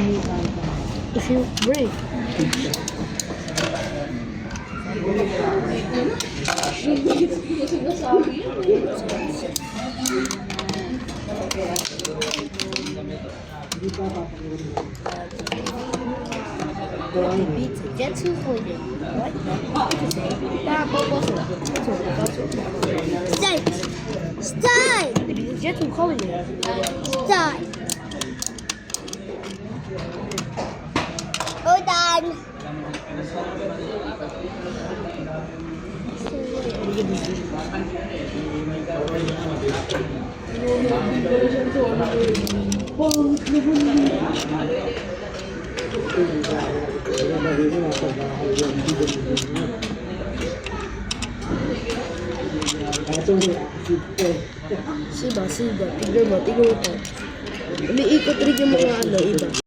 If you break. Get to for you. What? Stay. Stay. Get to calling you. Stay. Hold on. Siba, tignan mo ito. Umiikot rin yung mga iba.